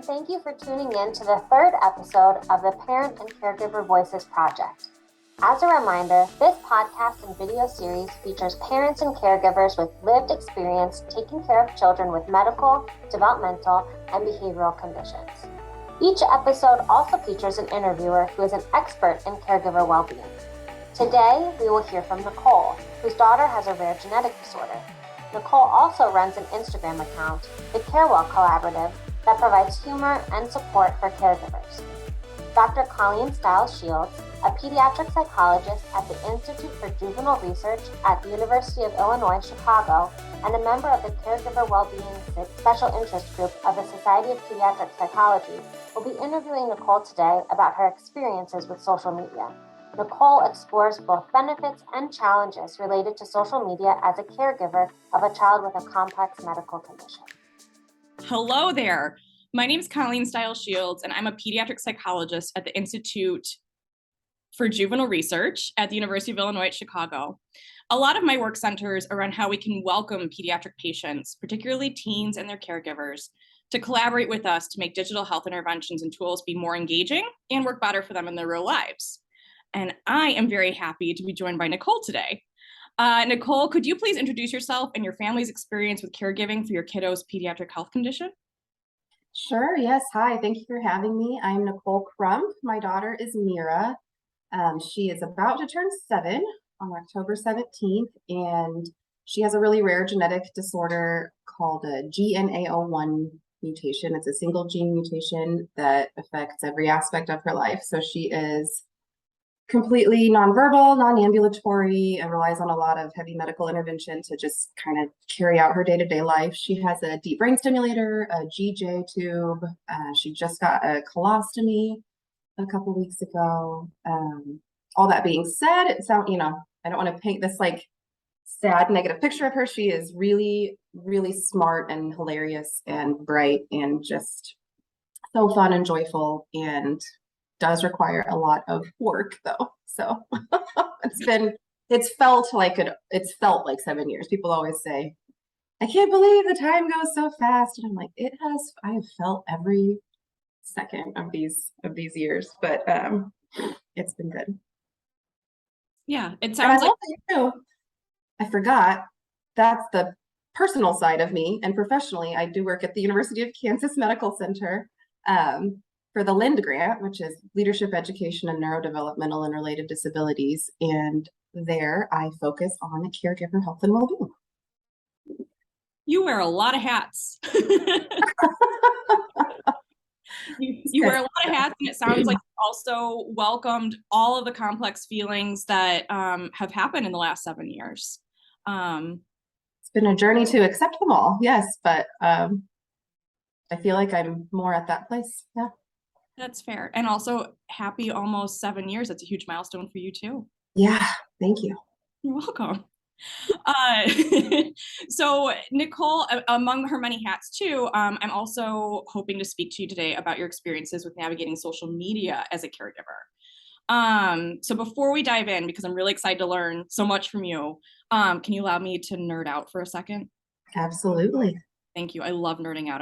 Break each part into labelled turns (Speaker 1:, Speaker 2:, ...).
Speaker 1: thank you for tuning in to the third episode of the Parent and Caregiver Voices Project. As a reminder, this podcast and video series features parents and caregivers with lived experience taking care of children with medical, developmental, and behavioral conditions. Each episode also features an interviewer who is an expert in caregiver well-being. Today, we will hear from Nicole, whose daughter has a rare genetic disorder. Nicole also runs an Instagram account, the Carewell Collaborative, that provides humor and support for caregivers. Dr. Colleen Stiles-Shields, a pediatric psychologist at the Institute for Juvenile Research at the University of Illinois, Chicago, and a member of the Caregiver Wellbeing Special Interest Group of the Society of Pediatric Psychology, will be interviewing Nicole today about her experiences with social media. Nicole explores both benefits and challenges related to social media as a caregiver of a child with a complex medical condition.
Speaker 2: Hello there. My name is Colleen Stiles-Shields, and I'm a pediatric psychologist at the Institute for Juvenile Research at the University of Illinois at Chicago. A lot of my work centers around how we can welcome pediatric patients, particularly teens and their caregivers, to collaborate with us to make digital health interventions and tools be more engaging and work better for them in their real lives. And I am very happy to be joined by Nicole today. Nicole, could you please introduce yourself and your family's experience with caregiving for your kiddo's pediatric health condition?
Speaker 3: Sure, yes. Hi, thank you for having me. I'm Nicole Crump. My daughter is Mira. She is about to turn 7 on October 17th, and she has a really rare genetic disorder called a GNAO1 mutation. It's a single gene mutation that affects every aspect of her life. So she is completely nonverbal, non-ambulatory, and relies on a lot of heavy medical intervention to just kind of carry out her day-to-day life. She has a deep brain stimulator, a GJ tube. She just got a colostomy a couple weeks ago. All that being said, I don't want to paint this like sad, negative picture of her. She is really, really smart and hilarious and bright and just so fun and joyful, and does require a lot of work though. So it's felt like 7 years. People always say, I can't believe the time goes so fast. And I'm like, I have felt every second of these years, but it's been good.
Speaker 2: Yeah, it sounds like
Speaker 3: I forgot, that's the personal side of me, and professionally I do work at the University of Kansas Medical Center for the LIND grant, which is Leadership Education and Neurodevelopmental and Related Disabilities, and there I focus on caregiver health and well-being.
Speaker 2: You wear a lot of hats. You wear a lot of hats, and it sounds like you also welcomed all of the complex feelings that have happened in the last 7 years.
Speaker 3: It's been a journey to accept them all, yes, but I feel like I'm more at that place. Yeah.
Speaker 2: That's fair. And also happy almost 7 years. That's a huge milestone for you too.
Speaker 3: Yeah, thank you.
Speaker 2: You're welcome. So Nicole, among her many hats too, I'm also hoping to speak to you today about your experiences with navigating social media as a caregiver. So before we dive in, because I'm really excited to learn so much from you, can you allow me to nerd out for a second?
Speaker 3: Absolutely.
Speaker 2: Thank you. I love nerding out.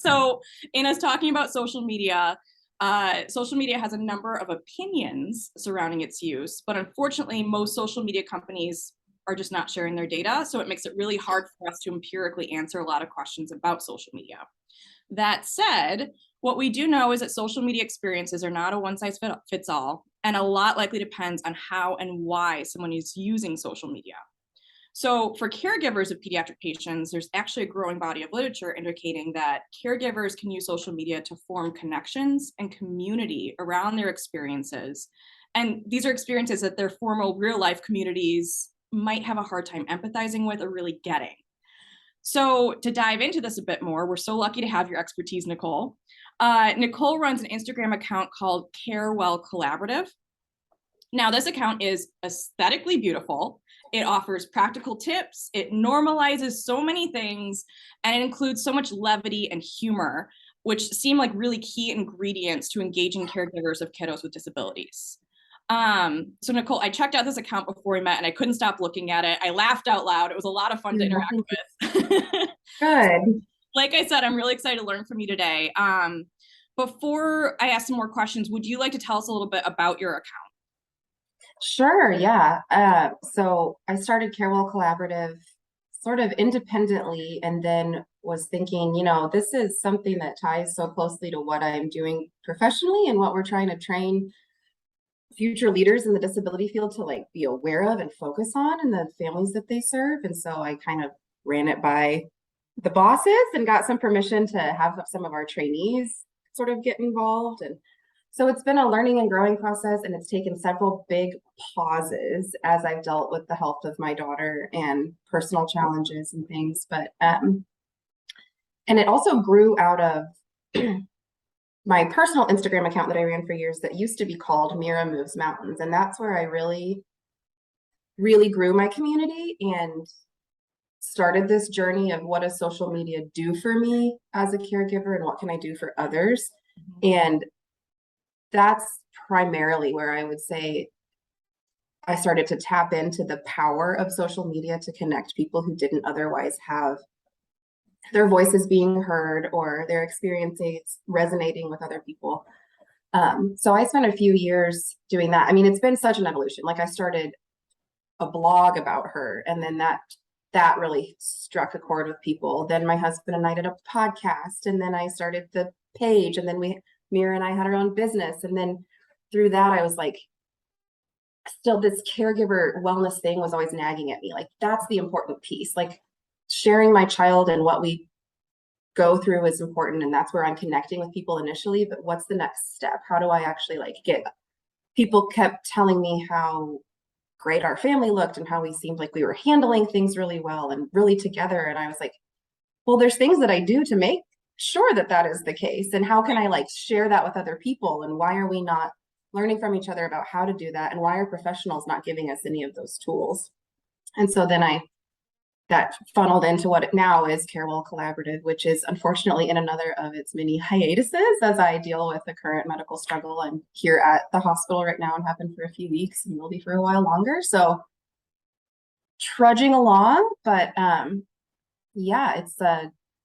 Speaker 2: So in us talking about social media has a number of opinions surrounding its use, but unfortunately, most social media companies are just not sharing their data. So it makes it really hard for us to empirically answer a lot of questions about social media. That said, what we do know is that social media experiences are not a one-size-fits-all, and a lot likely depends on how and why someone is using social media. So for caregivers of pediatric patients, there's actually a growing body of literature indicating that caregivers can use social media to form connections and community around their experiences. And these are experiences that their formal real life communities might have a hard time empathizing with or really getting. So to dive into this a bit more, we're so lucky to have your expertise, Nicole. Nicole runs an Instagram account called Carewell Collaborative. Now, this account is aesthetically beautiful. It offers practical tips. It normalizes so many things, and it includes so much levity and humor, which seem like really key ingredients to engaging caregivers of kiddos with disabilities. So Nicole, I checked out this account before we met, and I couldn't stop looking at it. I laughed out loud. It was a lot of fun to interact with.
Speaker 3: Good.
Speaker 2: like I said, I'm really excited to learn from you today. Before I ask some more questions, would you like to tell us a little bit about your account?
Speaker 3: Sure, yeah. So I started Carewell Collaborative sort of independently, and then was thinking, this is something that ties so closely to what I'm doing professionally and what we're trying to train future leaders in the disability field to like be aware of and focus on and the families that they serve. And so I kind of ran it by the bosses and got some permission to have some of our trainees sort of get involved. And so it's been a learning and growing process, and it's taken several big pauses as I've dealt with the health of my daughter and personal challenges and things. But and it also grew out of my personal Instagram account that I ran for years that used to be called Mira Moves Mountains. And that's where I really, really grew my community and started this journey of what does social media do for me as a caregiver and what can I do for others. And that's primarily where I would say I started to tap into the power of social media to connect people who didn't otherwise have their voices being heard or their experiences resonating with other people. So I spent a few years doing that. I mean, it's been such an evolution. Like I started a blog about her, and then that really struck a chord with people. Then my husband and I did a podcast, and then I started the page, and then Mira and I had our own business. And then through that, I was like, still this caregiver wellness thing was always nagging at me. Like, that's the important piece. Like sharing my child and what we go through is important. And that's where I'm connecting with people initially. But what's the next step? How do I actually like get people kept telling me how great our family looked and how we seemed like we were handling things really well and really together. And I was like, well, there's things that I do to make sure that that is the case. And how can I like share that with other people? And why are we not learning from each other about how to do that? And why are professionals not giving us any of those tools? And so then that funneled into what it now is Carewell Collaborative, which is unfortunately in another of its many hiatuses as I deal with the current medical struggle. I'm here at the hospital right now and have been for a few weeks and will be for a while longer. So trudging along, but yeah, it's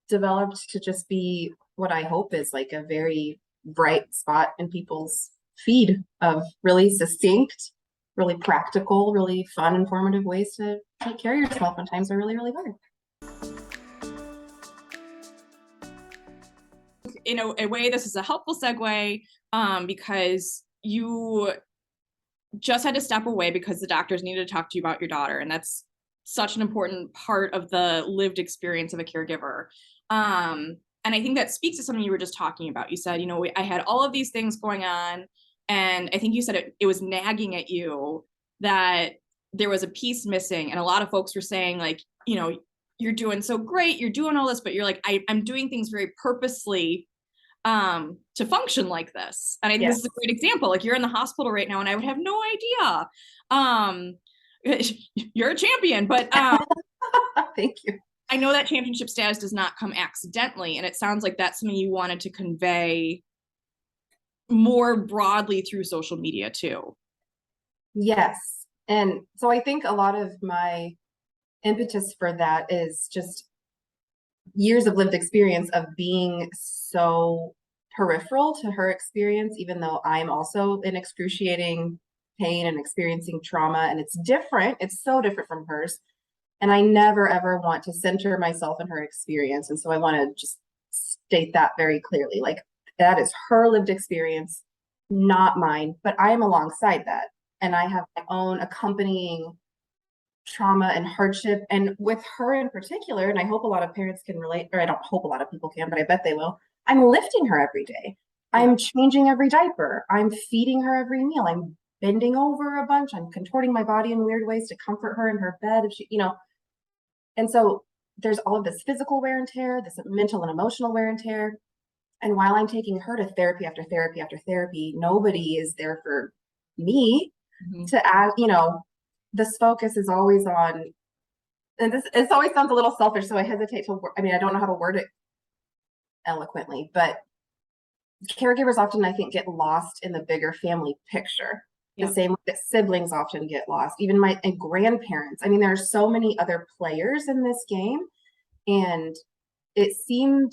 Speaker 3: developed to just be what I hope is like a very bright spot in people's feed of really succinct, really practical, really fun, informative ways to take care of yourself when times are really, really hard.
Speaker 2: In a way, this is a helpful segue because you just had to step away because the doctors needed to talk to you about your daughter. And that's such an important part of the lived experience of a caregiver. And I think that speaks to something you were just talking about. You said, I had all of these things going on. And I think you said it was nagging at you that there was a piece missing. And a lot of folks were saying like, you're doing so great, you're doing all this, but you're like, I'm doing things very purposely to function like this. And I think this is a great example. Like you're in the hospital right now and I would have no idea. You're a champion, but
Speaker 3: thank you.
Speaker 2: I know that championship status does not come accidentally. And it sounds like that's something you wanted to convey more broadly through social media too.
Speaker 3: Yes. And so I think a lot of my impetus for that is just years of lived experience of being so peripheral to her experience, even though I'm also in excruciating pain and experiencing trauma, and it's different. It's so different from hers. And I never, ever want to center myself in her experience. And so I want to just state that very clearly. Like, that is her lived experience, not mine, but I am alongside that. And I have my own accompanying trauma and hardship. And with her in particular, and I hope a lot of parents can relate, or I don't hope a lot of people can, but I bet they will. I'm lifting her every day. I'm changing every diaper. I'm feeding her every meal. I'm bending over a bunch. I'm contorting my body in weird ways to comfort her in her bed if she, and so there's all of this physical wear and tear, this mental and emotional wear and tear. And while I'm taking her to therapy after therapy after therapy, nobody is there for me to add, this focus is always on, and this always sounds a little selfish, so I hesitate to, I don't know how to word it eloquently, but caregivers often, I think, get lost in the bigger family picture. The same way that siblings often get lost, even my grandparents. There are so many other players in this game. And it seemed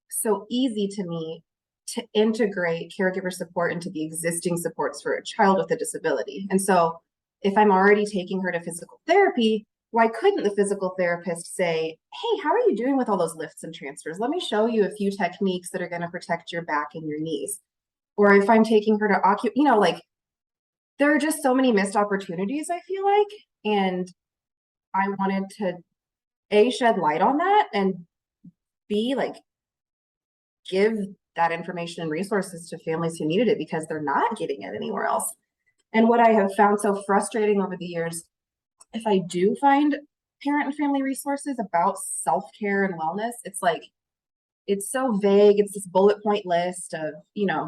Speaker 3: so easy to me to integrate caregiver support into the existing supports for a child with a disability. And so if I'm already taking her to physical therapy, why couldn't the physical therapist say, hey, how are you doing with all those lifts and transfers? Let me show you a few techniques that are going to protect your back and your knees. Or if I'm taking her to like there are just so many missed opportunities, I feel like. And I wanted to A, shed light on that, and B, like give that information and resources to families who needed it because they're not getting it anywhere else. And what I have found so frustrating over the years, if I do find parent and family resources about self-care and wellness, it's like, it's so vague. It's this bullet point list of,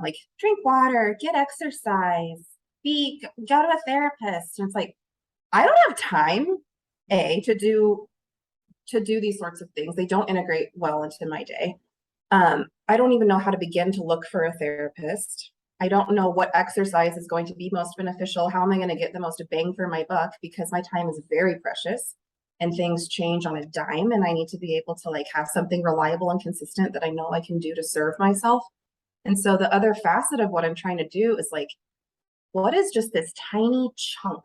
Speaker 3: like drink water, get exercise, go to a therapist. And it's like, I don't have time, to do these sorts of things. They don't integrate well into my day. I don't even know how to begin to look for a therapist. I don't know what exercise is going to be most beneficial. How am I going to get the most bang for my buck? Because my time is very precious and things change on a dime. And I need to be able to like have something reliable and consistent that I know I can do to serve myself. And so the other facet of what I'm trying to do is like, what is just this tiny chunk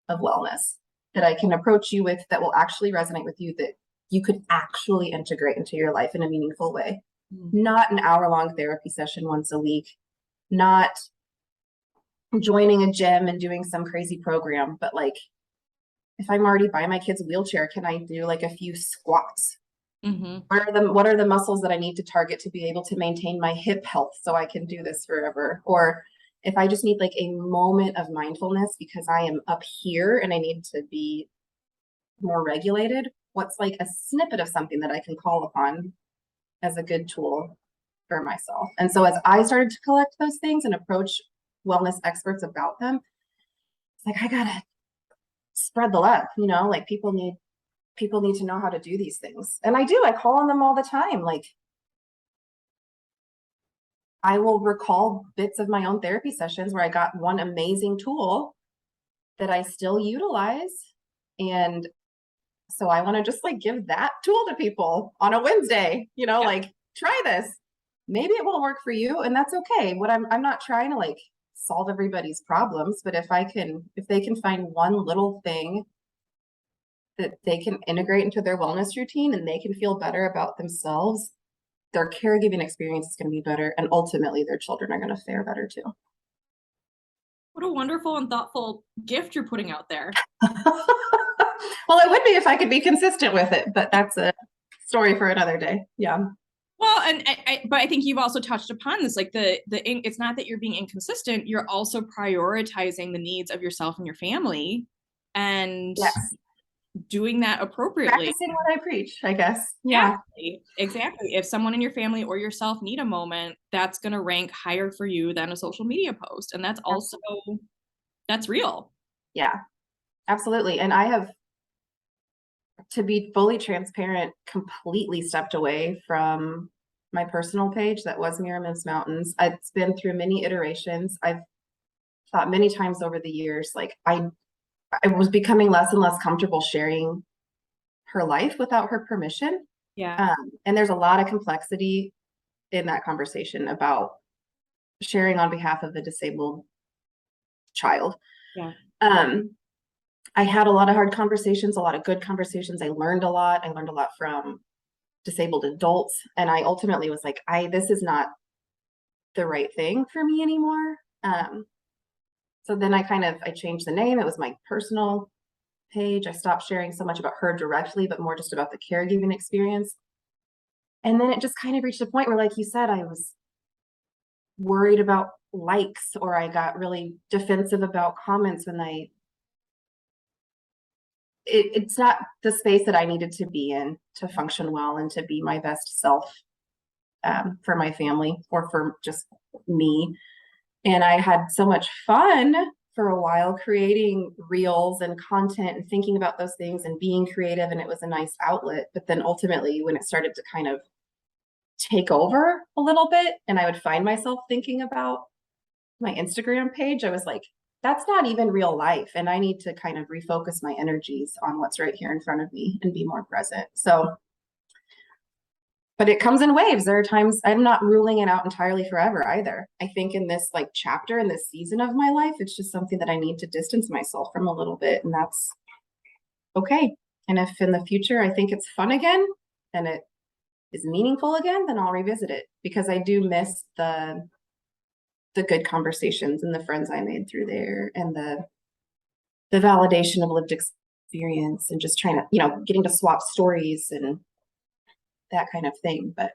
Speaker 3: of wellness that I can approach you with that will actually resonate with you, that you could actually integrate into your life in a meaningful way? Not an hour-long therapy session once a week, not joining a gym and doing some crazy program, but like, if I'm already by my kid's wheelchair, can I do like a few squats? What are the muscles that I need to target to be able to maintain my hip health so I can do this forever? Or if I just need like a moment of mindfulness because I am up here and I need to be more regulated, what's like a snippet of something that I can call upon as a good tool for myself? And so as I started to collect those things and approach wellness experts about them, it's like, I gotta spread the love, like people need to know how to do these things. And I call on them all the time. Like, I will recall bits of my own therapy sessions where I got one amazing tool that I still utilize. And so I want to just like give that tool to people on a Wednesday, like try this. Maybe it won't work for you, and that's okay. I'm not trying to like solve everybody's problems, but if they can find one little thing that they can integrate into their wellness routine and they can feel better about themselves, their caregiving experience is going to be better, and ultimately their children are going to fare better too.
Speaker 2: What a wonderful and thoughtful gift you're putting out there.
Speaker 3: Well, it would be if I could be consistent with it, but that's a story for another day. Yeah.
Speaker 2: Well, but I think you've also touched upon this, like it's not that you're being inconsistent, you're also prioritizing the needs of yourself and your family and
Speaker 3: yes,
Speaker 2: doing that appropriately.
Speaker 3: Practicing what I preach, I guess. Yeah.
Speaker 2: Exactly. If someone in your family or yourself need a moment, that's going to rank higher for you than a social media post. And that's real.
Speaker 3: Yeah, absolutely. And I have, to be fully transparent, completely stepped away from my personal page that was Miriam's Mountains. It's been through many iterations. I've thought many times over the years, like I was becoming less and less comfortable sharing her life without her permission.
Speaker 2: Yeah.
Speaker 3: And there's a lot of complexity in that conversation about sharing on behalf of the disabled child.
Speaker 2: Yeah.
Speaker 3: I had a lot of hard conversations, a lot of good conversations. I learned a lot. I learned a lot from disabled adults. And I ultimately was like, this is not the right thing for me anymore. So then I changed the name. It was my personal page. I stopped sharing so much about her directly, but more just about the caregiving experience. And then it just kind of reached a point where, like you said, I was worried about likes, or I got really defensive about comments when it's not the space that I needed to be in to function well and to be my best self for my family or for just me. And I had so much fun for a while creating reels and content and thinking about those things and being creative, and it was a nice outlet. But then ultimately, when it started to kind of take over a little bit and I would find myself thinking about my Instagram page, I was like, that's not even real life. And I need to kind of refocus my energies on what's right here in front of me and be more present. So but it comes in waves. There are times I'm not ruling it out entirely forever either. I think in this like chapter, in this season of my life, it's just something that I need to distance myself from a little bit, and that's okay. And if in the future I think it's fun again and it is meaningful again, then I'll revisit it, because I do miss the good conversations and the friends I made through there, and the validation of lived experience, and just trying to, getting to swap stories and that kind of thing. But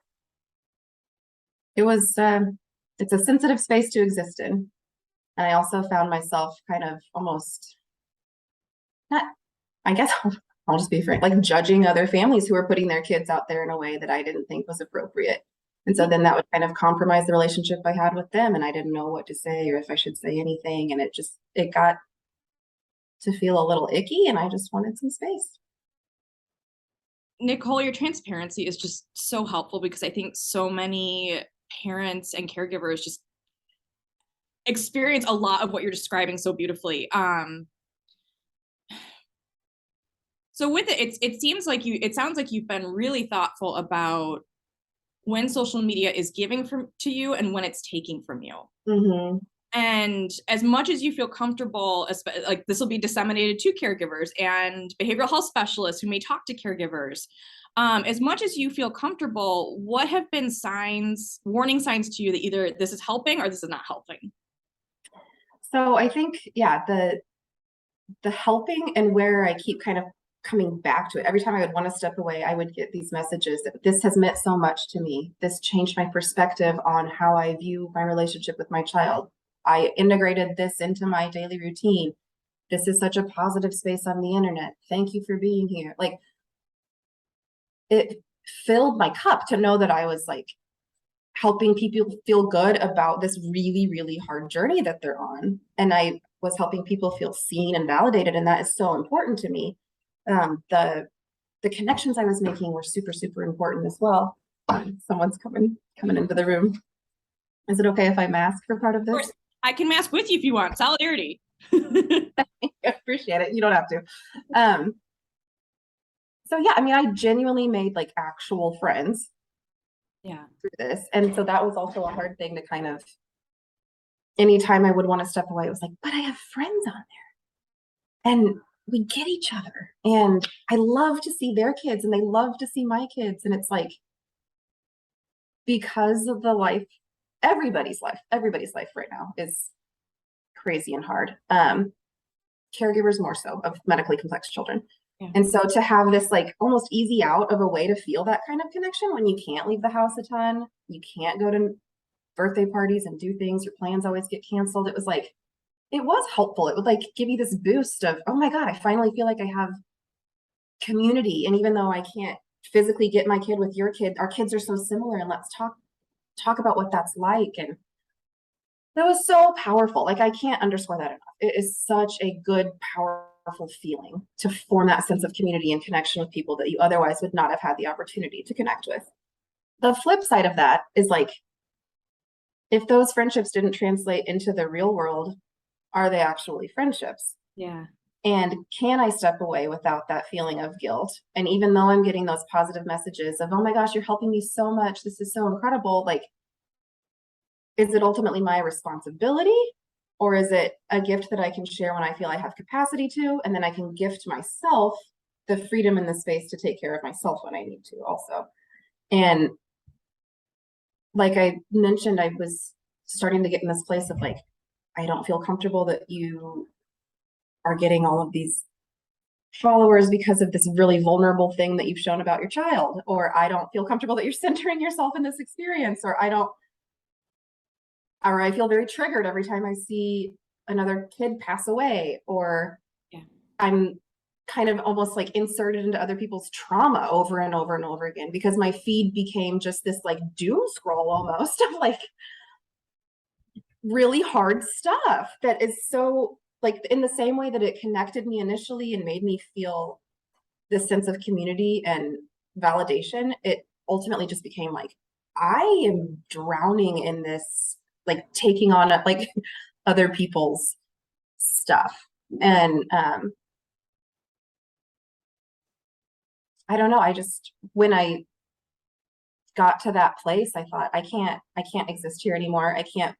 Speaker 3: it was, it's a sensitive space to exist in. And I also found myself kind of almost not, I guess I'll just be frank, like judging other families who were putting their kids out there in a way that I didn't think was appropriate. And so then that would kind of compromise the relationship I had with them. And I didn't know what to say or if I should say anything. And it got to feel a little icky, and I just wanted some space.
Speaker 2: Nicole, your transparency is just so helpful, because I think so many parents and caregivers just experience a lot of what you're describing so beautifully. So with it, it sounds like you've been really thoughtful about when social media is giving to you and when it's taking from you.
Speaker 3: Mm-hmm.
Speaker 2: And as much as you feel comfortable, like this will be disseminated to caregivers and behavioral health specialists who may talk to caregivers, as much as you feel comfortable, what have been warning signs to you that either this is helping or this is not helping?
Speaker 3: So I think, yeah, the helping, and where I keep kind of coming back to it. Every time I would want to step away, I would get these messages that this has meant so much to me. This changed my perspective on how I view my relationship with my child. I integrated this into my daily routine. This is such a positive space on the internet. Thank you for being here. Like, it filled my cup to know that I was like helping people feel good about this really, really hard journey that they're on. And I was helping people feel seen and validated. And that is so important to me. The connections I was making were super, super important as well. Someone's coming into the room. Is it okay if I mask for part of this?
Speaker 2: Of course, I can mask with you if you want. Solidarity.
Speaker 3: I appreciate it. You don't have to. So yeah, I mean, I genuinely made like actual friends.
Speaker 2: Yeah.
Speaker 3: Through this. And so that was also a hard thing to kind of, anytime I would want to step away, it was like, but I have friends on there. And we get each other. And I love to see their kids and they love to see my kids. And it's like, because of the life, everybody's life right now is crazy and hard. Caregivers more so, of medically complex children. Yeah. And so to have this like almost easy out of a way to feel that kind of connection when you can't leave the house a ton, you can't go to birthday parties and do things, your plans always get canceled. It was like, it was helpful. It would like give you this boost of, oh my God, I finally feel like I have community. And even though I can't physically get my kid with your kid, our kids are so similar, and let's talk about what that's like. And that was so powerful. Like, I can't underscore that enough. It is such a good, powerful feeling to form that sense of community and connection with people that you otherwise would not have had the opportunity to connect with. The flip side of that is like, if those friendships didn't translate into the real world, are they actually friendships?
Speaker 2: Yeah.
Speaker 3: And can I step away without that feeling of guilt? And even though I'm getting those positive messages of, oh my gosh, you're helping me so much, this is so incredible, like, is it ultimately my responsibility? Or is it a gift that I can share when I feel I have capacity to? And then I can gift myself the freedom and the space to take care of myself when I need to also. And like I mentioned, I was starting to get in this place of like, I don't feel comfortable that you are getting all of these followers because of this really vulnerable thing that you've shown about your child. Or I don't feel comfortable that you're centering yourself in this experience. Or I feel very triggered every time I see another kid pass away. Or yeah. I'm kind of almost like inserted into other people's trauma over and over and over again, because my feed became just this like doom scroll almost of like really hard stuff that is so like, in the same way that it connected me initially and made me feel this sense of community and validation, it ultimately just became like, I am drowning in this, like taking on like other people's stuff. And I don't know, I just, when I got to that place, I thought, I can't exist here anymore. I can't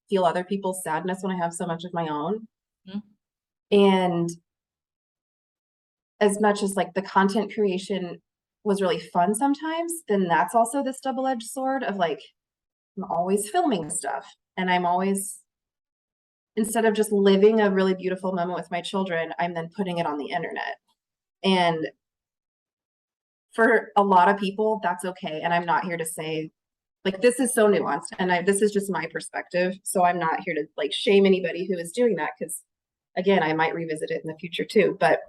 Speaker 3: feel other people's sadness when I have so much of my own.
Speaker 2: Mm-hmm.
Speaker 3: And as much as like the content creation was really fun sometimes, then that's also this double-edged sword of like, I'm always filming stuff, and I'm always, instead of just living a really beautiful moment with my children, I'm then putting it on the internet. And for a lot of people, that's okay. And I'm not here to say, like, this is so nuanced, and this is just my perspective. So I'm not here to like shame anybody who is doing that, because again, I might revisit it in the future too. But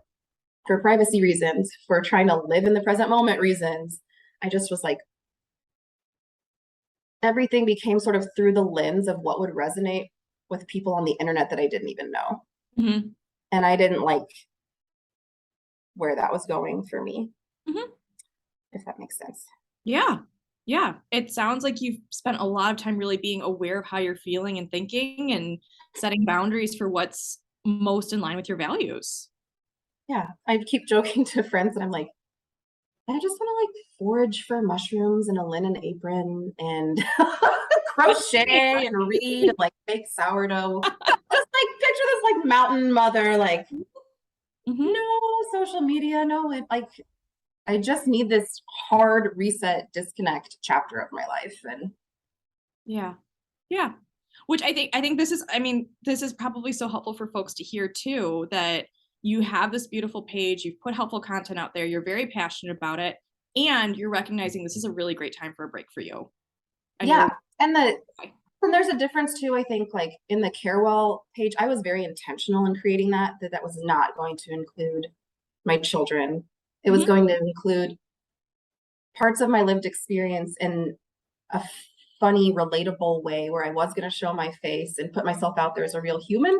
Speaker 3: for privacy reasons, for trying to live in the present moment reasons, I just was like, everything became sort of through the lens of what would resonate with people on the internet that I didn't even know.
Speaker 2: Mm-hmm.
Speaker 3: And I didn't like where that was going for me, if that makes sense.
Speaker 2: Yeah. Yeah. It sounds like you've spent a lot of time really being aware of how you're feeling and thinking and setting boundaries for what's most in line with your values.
Speaker 3: Yeah. I keep joking to friends that I'm like, I just want to like forage for mushrooms in a linen apron and crochet and read and like make sourdough. Just like picture this like mountain mother, like no social media, no, like I just need this hard reset disconnect chapter of my life. And
Speaker 2: yeah. Which I think this is, I mean, this is probably so helpful for folks to hear too, that you have this beautiful page, you've put helpful content out there, you're very passionate about it, and you're recognizing this is a really great time for a break for you. And
Speaker 3: yeah. And there's a difference too, I think, like in the Carewell page, I was very intentional in creating that was not going to include my children. It was going to include parts of my lived experience in a funny, relatable way where I was going to show my face and put myself out there as a real human,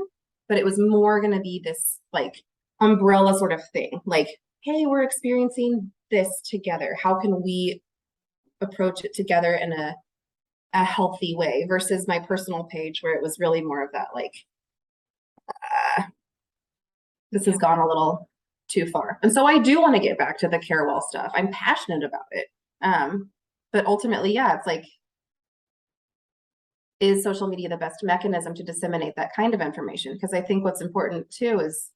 Speaker 3: but it was more going to be this like umbrella sort of thing. Like, hey, we're experiencing this together. How can we approach it together in a healthy way, versus my personal page where it was really more of that like, this has gone a little too far. And so I do want to get back to the Carewell stuff. I'm passionate about it. But ultimately, yeah, it's like, is social media the best mechanism to disseminate that kind of information? Because I think what's important too is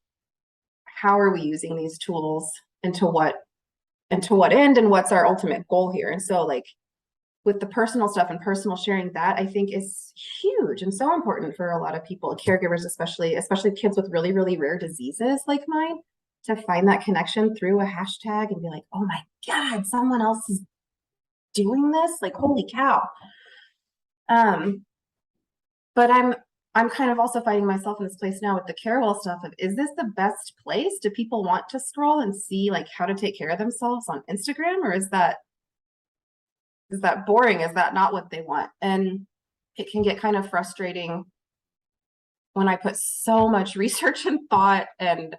Speaker 3: how are we using these tools, and to what end, and what's our ultimate goal here? And so like with the personal stuff and personal sharing, that I think is huge and so important for a lot of people, caregivers, especially kids with really, really rare diseases like mine, to find that connection through a hashtag and be like, oh my God, someone else is doing this, like, holy cow. But I'm kind of also finding myself in this place now with the Carewell stuff of, is this the best place? Do people want to scroll and see like how to take care of themselves on Instagram? Or is that boring? Is that not what they want? And it can get kind of frustrating when I put so much research and thought and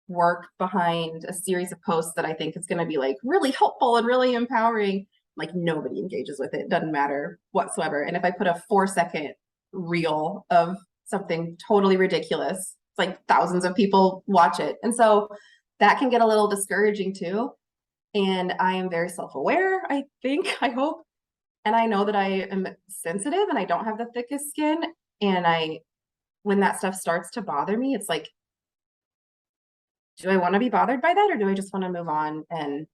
Speaker 3: work behind a series of posts that I think is going to be like really helpful and really empowering. Like nobody engages with it. Doesn't matter whatsoever. And if I put a 4-second reel of something totally ridiculous, it's like thousands of people watch it. And so that can get a little discouraging too. And I am very self-aware, I think, I hope. And I know that I am sensitive and I don't have the thickest skin. And when that stuff starts to bother me, it's like, do I want to be bothered by that? Or do I just want to move on and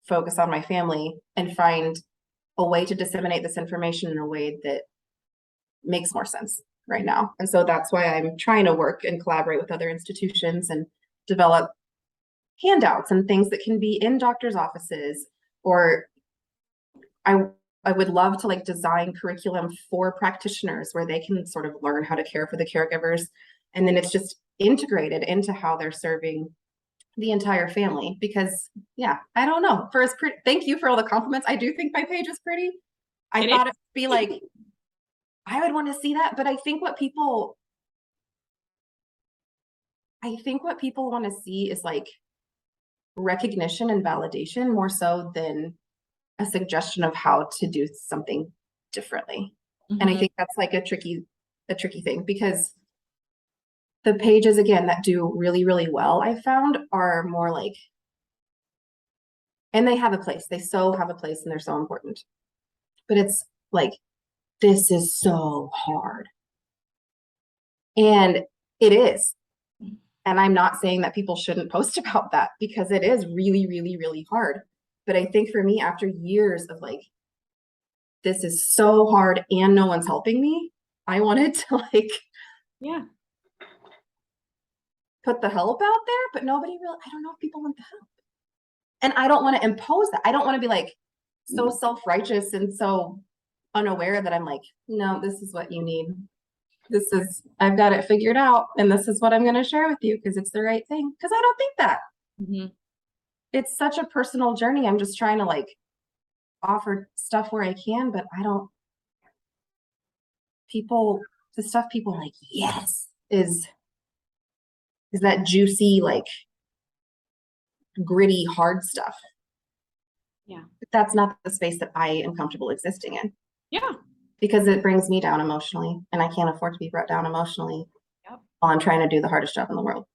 Speaker 3: focus on my family and find a way to disseminate this information in a way that makes more sense right now? And so that's why I'm trying to work and collaborate with other institutions and develop handouts and things that can be in doctors' offices, or I would love to like design curriculum for practitioners where they can sort of learn how to care for the caregivers, and then it's just integrated into how they're serving the entire family. Because yeah, I don't know, thank you for all the compliments. I do think my page is pretty. I thought it'd be like, I would want to see that, but I think what people want to see is like recognition and validation more so than a suggestion of how to do something differently. And I think that's like a tricky thing, because the pages, again, that do really, really well, I found, are more like And they have a place. They so have a place and they're so important. But it's like, this is so hard. And it is. And I'm not saying that people shouldn't post about that, because it is really, really, really hard. But I think for me, after years of like, this is so hard and no one's helping me, I wanted to like,
Speaker 2: Yeah.
Speaker 3: put the help out there, but nobody really, I don't know if people want the help. And I don't want to impose that. I don't want to be like so self-righteous and so unaware that I'm like, no, this is what you need. I've got it figured out. And this is what I'm going to share with you because it's the right thing. Because I don't think that.
Speaker 2: Mm-hmm.
Speaker 3: It's such a personal journey. I'm just trying to like offer stuff where I can, but I don't, the stuff people are like, yes, is that juicy, like gritty, hard stuff.
Speaker 2: Yeah.
Speaker 3: But that's not the space that I am comfortable existing in.
Speaker 2: Yeah.
Speaker 3: Because it brings me down emotionally, and I can't afford to be brought down emotionally.
Speaker 2: Yep.
Speaker 3: While I'm trying to do the hardest job in the world.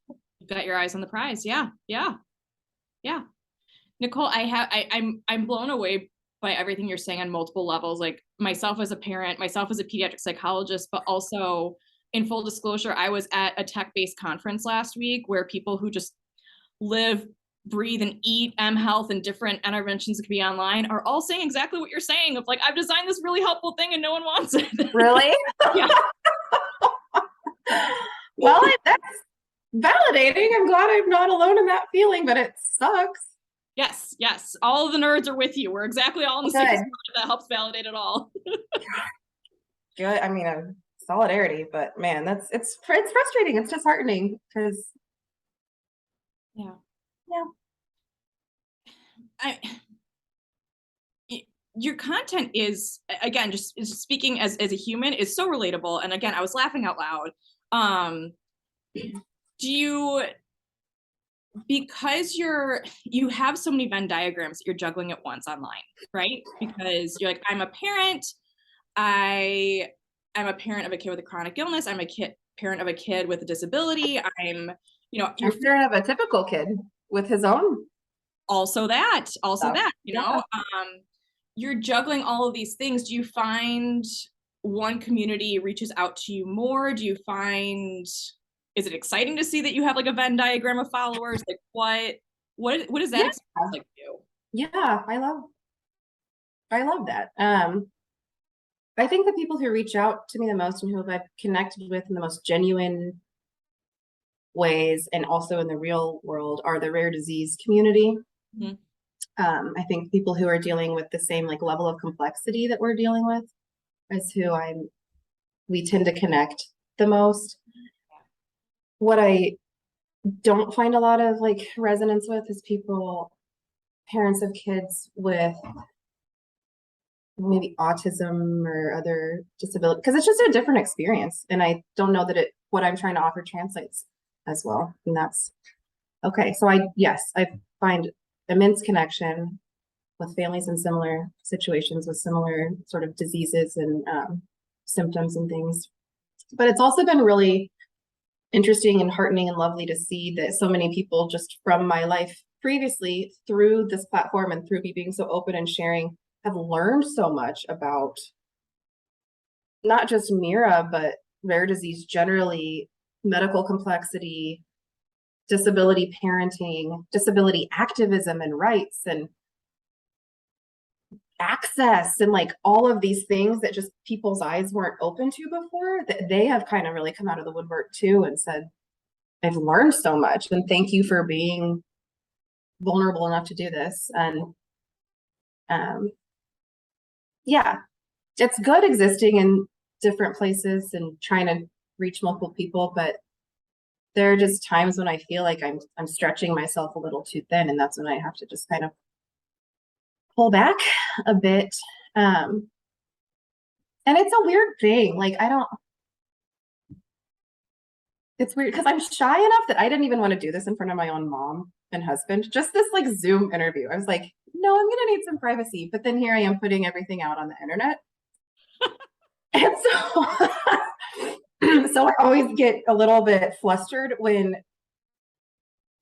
Speaker 2: You've got your eyes on the prize. Yeah. Yeah. Yeah. Nicole, I'm blown away by everything you're saying on multiple levels. Like myself as a parent, myself as a pediatric psychologist, but also in full disclosure, I was at a tech-based conference last week where people who just live, breathe, and eat health and different interventions that can be online are all saying exactly what you're saying of like, I've designed this really helpful thing and no one wants it.
Speaker 3: Really?
Speaker 2: Yeah.
Speaker 3: Well, that's validating. I'm glad I'm not alone in that feeling, but it sucks.
Speaker 2: Yes, yes. All of the nerds are with you. We're exactly all in the same spot. That helps validate it all.
Speaker 3: Good. I mean, solidarity, but man, it's frustrating. It's disheartening because
Speaker 2: yeah. Your content is, again, just speaking as a human, is so relatable. And again, I was laughing out loud. Do you, because you have so many Venn diagrams that you're juggling at once online, right? Because you're like, I'm a parent, I'm a parent of a kid with a chronic illness, I'm a parent of a kid with a disability, I'm
Speaker 3: you're parent of a typical kid with his own.
Speaker 2: Also that, you're juggling all of these things. Do you find one community reaches out to you more? Do you find, is it exciting to see that you have like a Venn diagram of followers? Like what is that experience like for you?
Speaker 3: Yeah, I love that. I think the people who reach out to me the most and who I've connected with in the most genuine ways and also in the real world are the rare disease community. Mm-hmm. I think people who are dealing with the same like level of complexity that we're dealing with is who we tend to connect the most. What I don't find a lot of like resonance with is parents of kids with maybe autism or other disability, because it's just a different experience. And I don't know that what I'm trying to offer translates as well. And that's okay. So I find immense connection with families in similar situations with similar sort of diseases and symptoms and things. But it's also been really interesting and heartening and lovely to see that so many people just from my life previously through this platform and through me being so open and sharing have learned so much about not just Mira, but rare disease generally, medical complexity, disability parenting, disability activism and rights and access and like all of these things that just people's eyes weren't open to before, that they have kind of really come out of the woodwork too and said, I've learned so much and thank you for being vulnerable enough to do this. And yeah, it's good existing in different places and trying to reach multiple people, but there are just times when I feel like I'm stretching myself a little too thin, and that's when I have to just kind of pull back a bit. And it's a weird thing. Like it's weird because I'm shy enough that I didn't even want to do this in front of my own mom and husband. Just this like Zoom interview. I was like, no, I'm gonna need some privacy. But then here I am putting everything out on the internet. And so I always get a little bit flustered when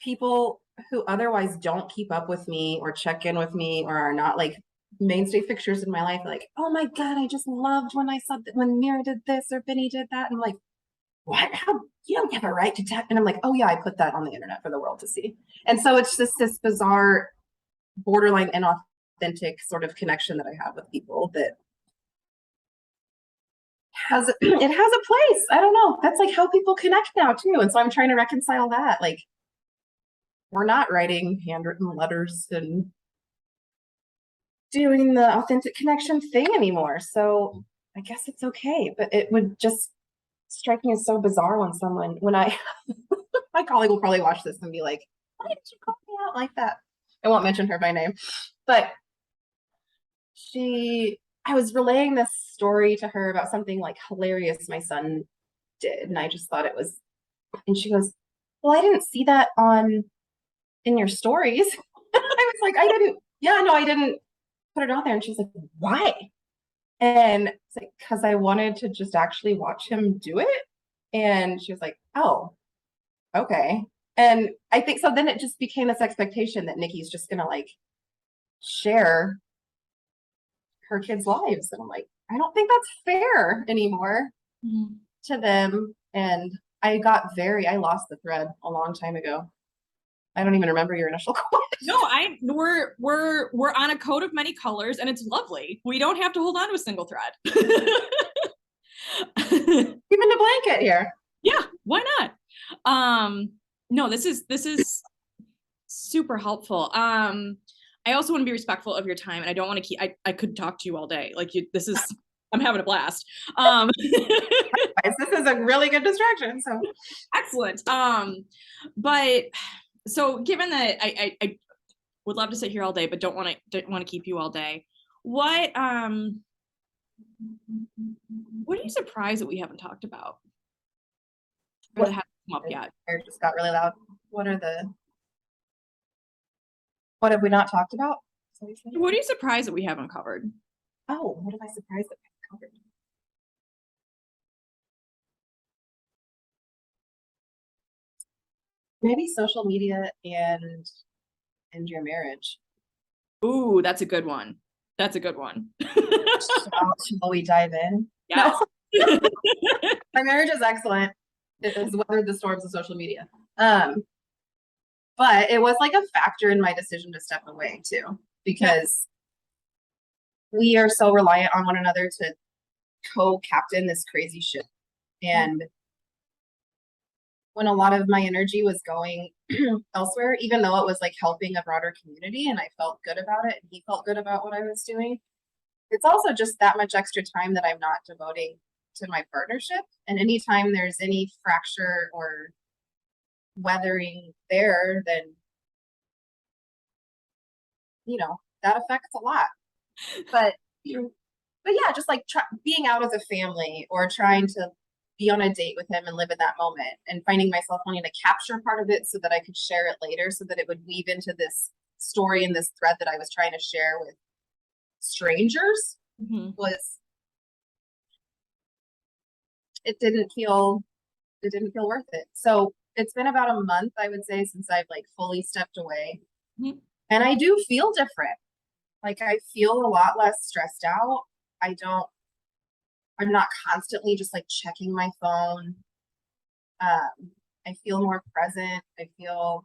Speaker 3: people who otherwise don't keep up with me or check in with me or are not like mainstay fixtures in my life, like, oh my God, I just loved when I saw that when Mira did this or Benny did that. And I'm like, what? How you don't have a right to tech? And I'm like, oh yeah, I put that on the internet for the world to see. And so it's just this bizarre, borderline inauthentic sort of connection that I have with people that has it has a place. I don't know. That's like how people connect now too. And so I'm trying to reconcile that. Like, we're not writing handwritten letters and doing the authentic connection thing anymore. So I guess it's okay. But it would just strike me as so bizarre when I my colleague will probably watch this and be like, why did you call me out like that? I won't mention her by name, but I was relaying this story to her about something like hilarious my son did, and I just thought it was, and she goes, well, I didn't see that in your stories. I was like, I didn't put it out there. And she's like, why? And it's like, because I wanted to just actually watch him do it. And she was like, oh, okay. And I think so then it just became this expectation that Nikki's just gonna like share her kids' lives. And I'm like, I don't think that's fair anymore to them. And I lost the thread a long time ago. I don't even remember your initial question.
Speaker 2: No, we're on a coat of many colors, and it's lovely. We don't have to hold on to a single thread.
Speaker 3: Even the blanket here.
Speaker 2: Yeah, why not? No, this is super helpful. I also want to be respectful of your time, and I don't want to keep. I could talk to you all day. Like this is. I'm having a blast.
Speaker 3: This is a really good distraction. So
Speaker 2: excellent. But so given that I would love to sit here all day, but don't want to keep you all day. What are you surprised that we haven't talked about? Or that hasn't come up yet?
Speaker 3: It just got really loud. What have we not talked about?
Speaker 2: What are you surprised that we haven't covered?
Speaker 3: Oh, what am I surprised that we haven't covered? Maybe social media and your marriage.
Speaker 2: Ooh, that's a good one. That's a good one.
Speaker 3: Shall we dive in?
Speaker 2: Yeah.
Speaker 3: No. My marriage is excellent. It has weathered the storms of social media. But it was like a factor in my decision to step away too, because we are so reliant on one another to co-captain this crazy ship. And when a lot of my energy was going elsewhere, even though it was like helping a broader community and I felt good about it and he felt good about what I was doing, it's also just that much extra time that I'm not devoting to my partnership. And anytime there's any fracture or weathering there, then, that affects a lot. But yeah, just like being out as a family or trying to be on a date with him and live in that moment and finding myself wanting to capture part of it so that I could share it later so that it would weave into this story and this thread that I was trying to share with strangers it didn't feel worth it. So it's been about a month, I would say, since I've like fully stepped away. And I do feel different. Like I feel a lot less stressed out. I'm not constantly just like checking my phone. I feel more present. I feel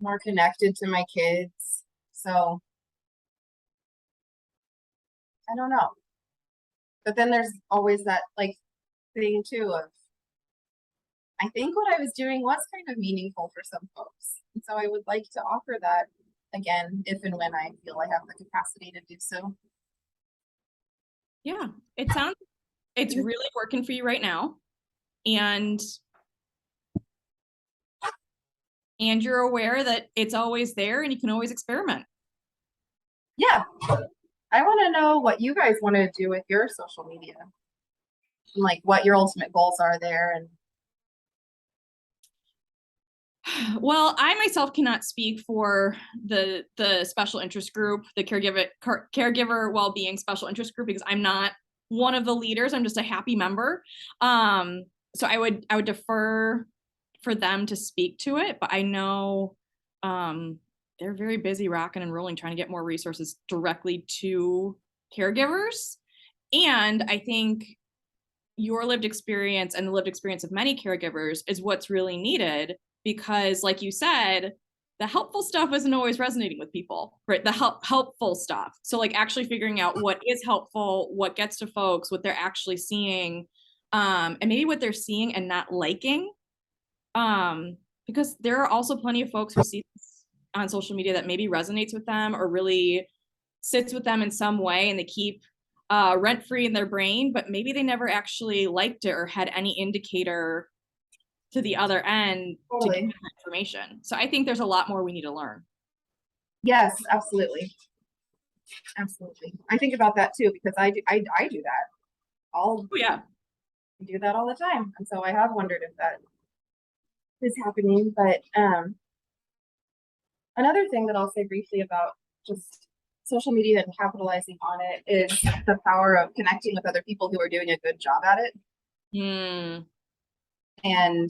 Speaker 3: more connected to my kids. So I don't know. But then there's always that like thing too of I think what I was doing was kind of meaningful for some folks. And so I would like to offer that again, if and when I feel I have the capacity to do so.
Speaker 2: Yeah, it's really working for you right now. And you're aware that it's always there and you can always experiment.
Speaker 3: Yeah. I want to know what you guys want to do with your social media. And like what your ultimate goals are there. And
Speaker 2: well, I myself cannot speak for the special interest group, the caregiver well-being special interest group, because I'm not one of the leaders. I'm just a happy member. So I would defer for them to speak to it, but I know they're very busy rocking and rolling trying to get more resources directly to caregivers. And I think your lived experience and the lived experience of many caregivers is what's really needed, because like you said, the helpful stuff isn't always resonating with people, right? The helpful stuff. So like actually figuring out what is helpful, what gets to folks, what they're actually seeing, and maybe what they're seeing and not liking. Because there are also plenty of folks who see this on social media that maybe resonates with them or really sits with them in some way, and they keep rent-free in their brain, but maybe they never actually liked it or had any indicator to the other end to get that information. So I think there's a lot more we need to learn.
Speaker 3: Yes, absolutely. Absolutely. I think about that too, because I do that.
Speaker 2: Oh yeah.
Speaker 3: I do that all the time. And so I have wondered if that is happening. But another thing that I'll say briefly about just social media and capitalizing on it is the power of connecting with other people who are doing a good job at it. And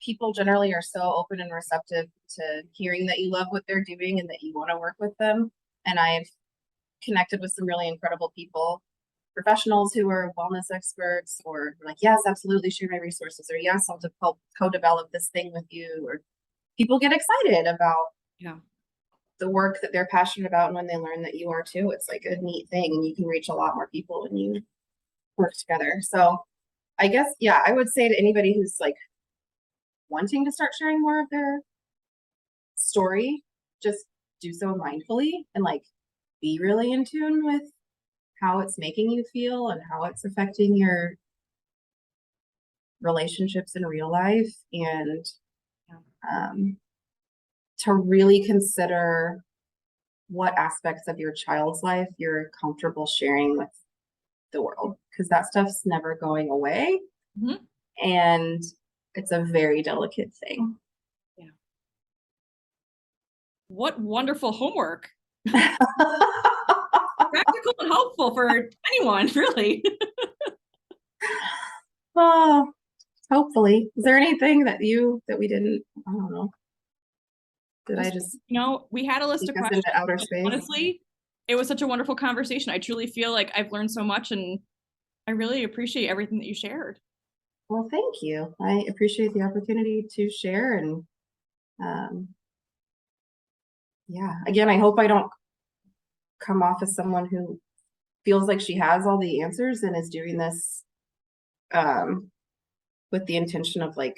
Speaker 3: people generally are so open and receptive to hearing that you love what they're doing and that you want to work with them. And I've connected with some really incredible people, professionals who are wellness experts, or like, yes, absolutely, share my resources, or yes, I'll help co-develop this thing with you. Or people get excited about the work that they're passionate about, and when they learn that you are too, it's like a neat thing, and you can reach a lot more people when you work together. So I guess, yeah, I would say to anybody who's like wanting to start sharing more of their story, just do so mindfully and like be really in tune with how it's making you feel and how it's affecting your relationships in real life, and to really consider what aspects of your child's life you're comfortable sharing with the world, because that stuff's never going away. And it's a very delicate thing.
Speaker 2: Yeah. What wonderful homework. Practical and helpful for anyone, really.
Speaker 3: Oh, hopefully. Is there anything that we didn't, I don't know. Did I just,
Speaker 2: we had a list of questions.
Speaker 3: Into outer space?
Speaker 2: Honestly, it was such a wonderful conversation. I truly feel like I've learned so much, and I really appreciate everything that you shared.
Speaker 3: Well, thank you. I appreciate the opportunity to share, and yeah, again, I hope I don't come off as someone who feels like she has all the answers and is doing this with the intention of like,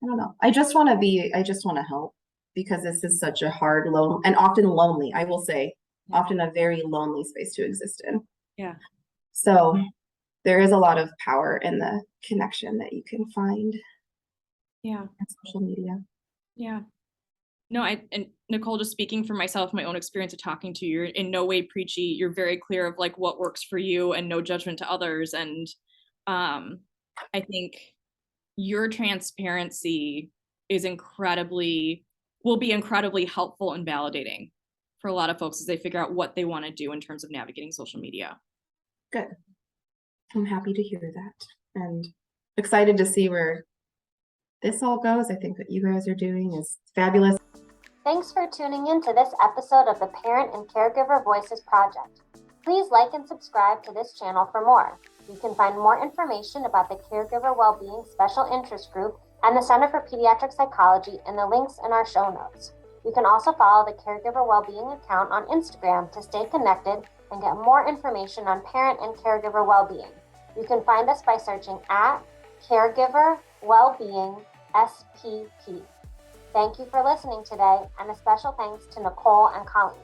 Speaker 3: I don't know. I just want to help, because this is such a hard, and often lonely, I will say, often a very lonely space to exist in.
Speaker 2: Yeah.
Speaker 3: So there is a lot of power in the connection that you can find.
Speaker 2: Yeah.
Speaker 3: On social media.
Speaker 2: Yeah. No, and Nicole, just speaking for myself, my own experience of talking to you, you're in no way preachy. You're very clear of like what works for you and no judgment to others. And I think your transparency is will be incredibly helpful and validating for a lot of folks as they figure out what they want to do in terms of navigating social media.
Speaker 3: Good. I'm happy to hear that, and excited to see where this all goes. I think what you guys are doing is fabulous.
Speaker 1: Thanks for tuning in to this episode of the Parent and Caregiver Voices Project. Please like and subscribe to this channel for more. You can find more information about the Caregiver Wellbeing Special Interest Group and the Center for Pediatric Psychology in the links in our show notes. You can also follow the Caregiver Wellbeing account on Instagram to stay connected and get more information on parent and caregiver well-being. You can find us by searching at Caregiver Wellbeing SPP. Thank you for listening today, and a special thanks to Nicole and Colleen.